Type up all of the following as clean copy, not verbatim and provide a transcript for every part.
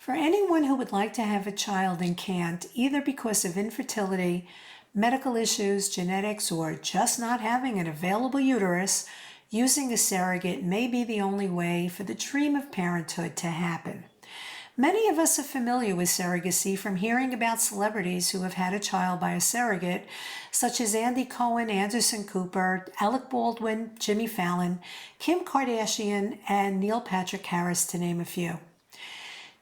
For anyone who would like to have a child and can't, either because of infertility, medical issues, genetics, or just not having an available uterus, using a surrogate may be the only way for the dream of parenthood to happen. Many of us are familiar with surrogacy from hearing about celebrities who have had a child by a surrogate, such as Andy Cohen, Anderson Cooper, Alec Baldwin, Jimmy Fallon, Kim Kardashian, and Neil Patrick Harris, to name a few.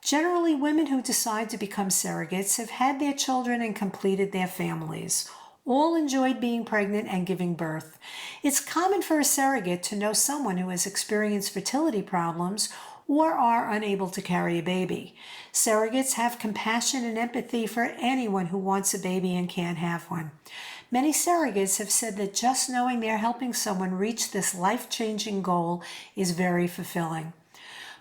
Generally, women who decide to become surrogates have had their children and completed their families. All enjoyed being pregnant and giving birth. It's common for a surrogate to know someone who has experienced fertility problems or are unable to carry a baby. Surrogates have compassion and empathy for anyone who wants a baby and can't have one. Many surrogates have said that just knowing they're helping someone reach this life-changing goal is very fulfilling.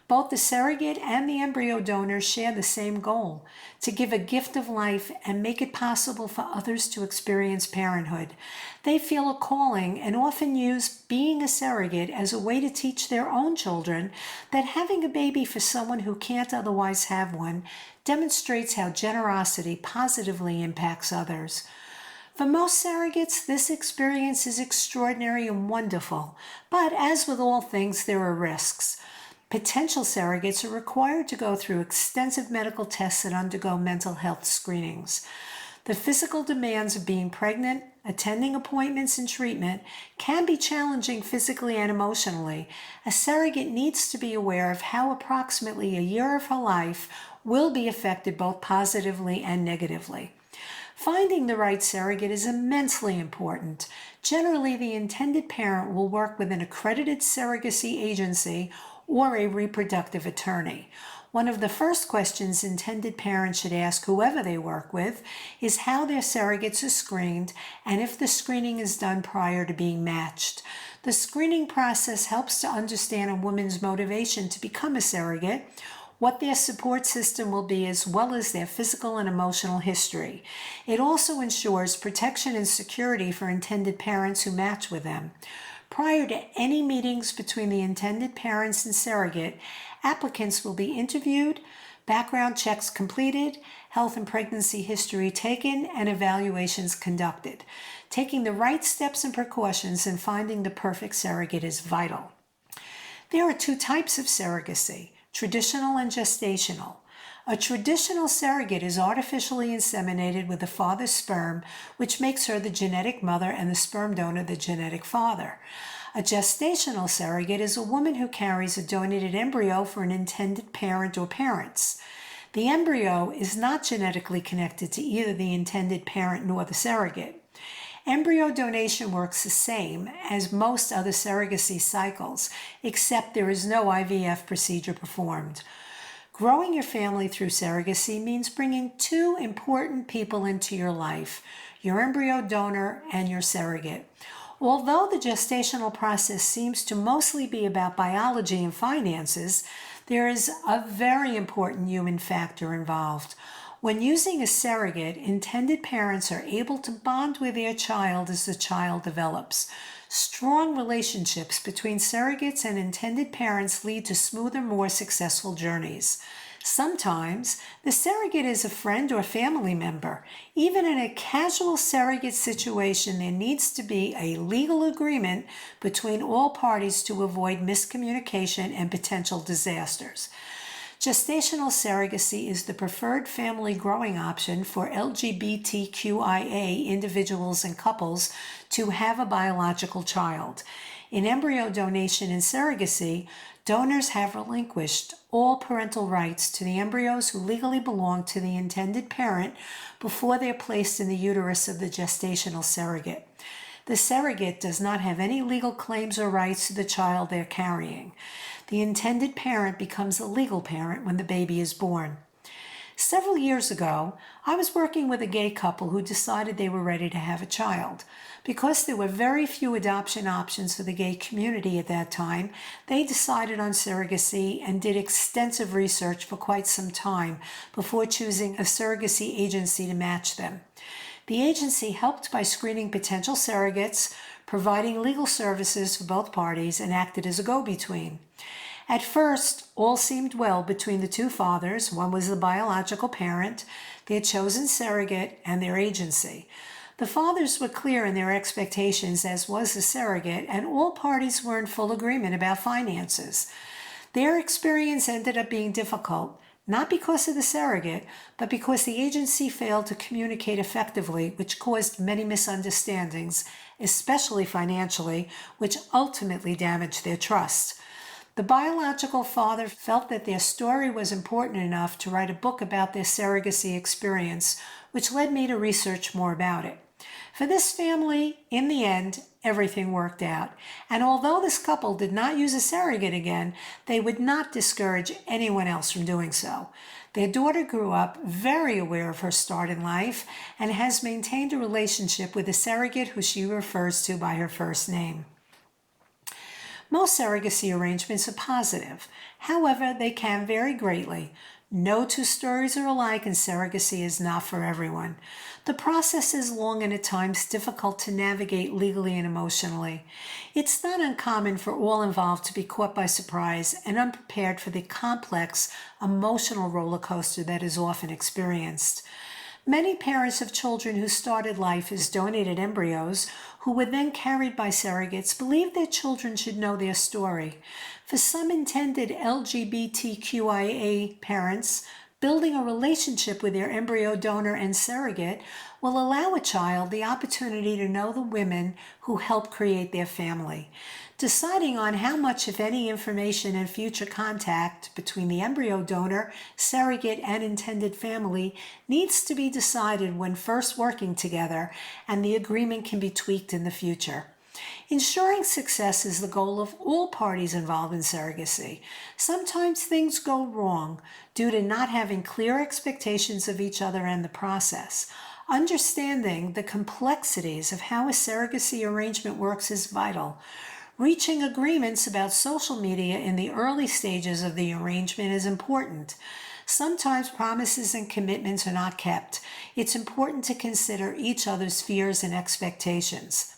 Both the surrogate and the embryo donor share the same goal: to give a gift of life and make it possible for others to experience parenthood. They feel a calling and often use being a surrogate as a way to teach their own children that having a baby for someone who can't otherwise have one demonstrates how generosity positively impacts others. For most surrogates, this experience is extraordinary and wonderful, but as with all things, there are risks. Potential surrogates are required to go through extensive medical tests and undergo mental health screenings. The physical demands of being pregnant, attending appointments, and treatment can be challenging physically and emotionally. A surrogate needs to be aware of how approximately a year of her life will be affected both positively and negatively. Finding the right surrogate is immensely important. Generally, the intended parent will work with an accredited surrogacy agency or a reproductive attorney. One of the first questions intended parents should ask whoever they work with is how their surrogates are screened and if the screening is done prior to being matched. The screening process helps to understand a woman's motivation to become a surrogate, what their support system will be, as well as their physical and emotional history. It also ensures protection and security for intended parents who match with them. Prior to any meetings between the intended parents and surrogate, applicants will be interviewed, background checks completed, health and pregnancy history taken, and evaluations conducted. Taking the right steps and precautions in finding the perfect surrogate is vital. There are two types of surrogacy: traditional and gestational. A traditional surrogate is artificially inseminated with the father's sperm, which makes her the genetic mother and the sperm donor the genetic father. A gestational surrogate is a woman who carries a donated embryo for an intended parent or parents. The embryo is not genetically connected to either the intended parent nor the surrogate. Embryo donation works the same as most other surrogacy cycles, except there is no IVF procedure performed. Growing your family through surrogacy means bringing two important people into your life: your embryo donor and your surrogate. Although the gestational process seems to mostly be about biology and finances, there is a very important human factor involved. When using a surrogate, intended parents are able to bond with their child as the child develops. Strong relationships between surrogates and intended parents lead to smoother, more successful journeys. Sometimes, the surrogate is a friend or family member. Even in a casual surrogate situation, there needs to be a legal agreement between all parties to avoid miscommunication and potential disasters. Gestational surrogacy is the preferred family growing option for LGBTQIA individuals and couples to have a biological child. In embryo donation and surrogacy, donors have relinquished all parental rights to the embryos who legally belong to the intended parent before they're placed in the uterus of the gestational surrogate. The surrogate does not have any legal claims or rights to the child they're carrying. The intended parent becomes a legal parent when the baby is born. Several years ago, I was working with a gay couple who decided they were ready to have a child. Because there were very few adoption options for the gay community at that time, they decided on surrogacy and did extensive research for quite some time before choosing a surrogacy agency to match them. The agency helped by screening potential surrogates, providing legal services for both parties, and acted as a go-between. At first, all seemed well between the two fathers. One was the biological parent, their chosen surrogate, and their agency. The fathers were clear in their expectations, as was the surrogate, and all parties were in full agreement about finances. Their experience ended up being difficult, not because of the surrogate, but because the agency failed to communicate effectively, which caused many misunderstandings, especially financially, which ultimately damaged their trust. The biological father felt that their story was important enough to write a book about their surrogacy experience, which led me to research more about it. For this family, in the end, everything worked out. And although this couple did not use a surrogate again, they would not discourage anyone else from doing so. Their daughter grew up very aware of her start in life and has maintained a relationship with a surrogate who she refers to by her first name. Most surrogacy arrangements are positive. However, they can vary greatly. No two stories are alike, and surrogacy is not for everyone. The process is long and at times difficult to navigate legally and emotionally. It's not uncommon for all involved to be caught by surprise and unprepared for the complex emotional roller coaster that is often experienced. Many parents of children who started life as donated embryos, who were then carried by surrogates, believe their children should know their story. For some intended LGBTQIA parents, building a relationship with their embryo donor and surrogate will allow a child the opportunity to know the women who helped create their family. Deciding on how much, if any, information and future contact between the embryo donor, surrogate, and intended family needs to be decided when first working together, and the agreement can be tweaked in the future. Ensuring success is the goal of all parties involved in surrogacy. Sometimes things go wrong due to not having clear expectations of each other and the process. Understanding the complexities of how a surrogacy arrangement works is vital. Reaching agreements about social media in the early stages of the arrangement is important. Sometimes promises and commitments are not kept. It's important to consider each other's fears and expectations.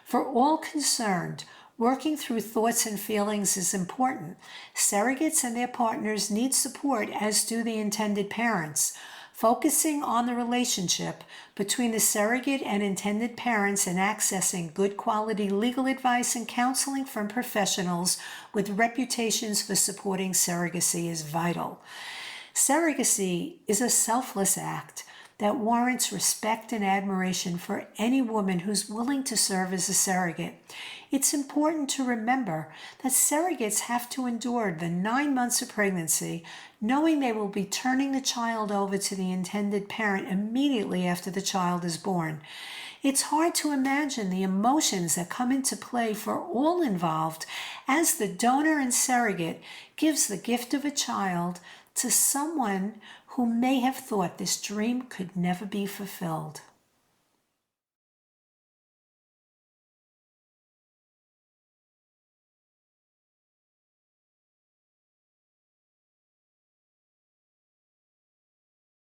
For all concerned, working through thoughts and feelings is important. Surrogates and their partners need support, as do the intended parents. Focusing on the relationship between the surrogate and intended parents and accessing good quality legal advice and counseling from professionals with reputations for supporting surrogacy is vital. Surrogacy is a selfless act that warrants respect and admiration for any woman who's willing to serve as a surrogate. It's important to remember that surrogates have to endure the 9 months of pregnancy, knowing they will be turning the child over to the intended parent immediately after the child is born. It's hard to imagine the emotions that come into play for all involved as the donor and surrogate gives the gift of a child to someone who may have thought this dream could never be fulfilled.